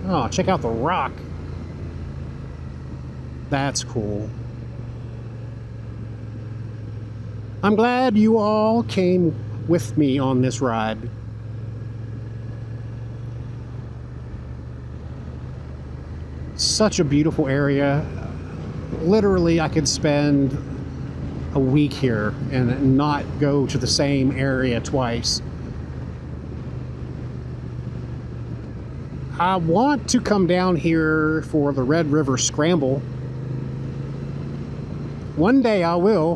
Oh, check out the rock. That's cool. I'm glad you all came with me on this ride. Such a beautiful area. Literally, I could spend a week here and not go to the same area twice. I want to come down here for the Red River Scramble. One day I will.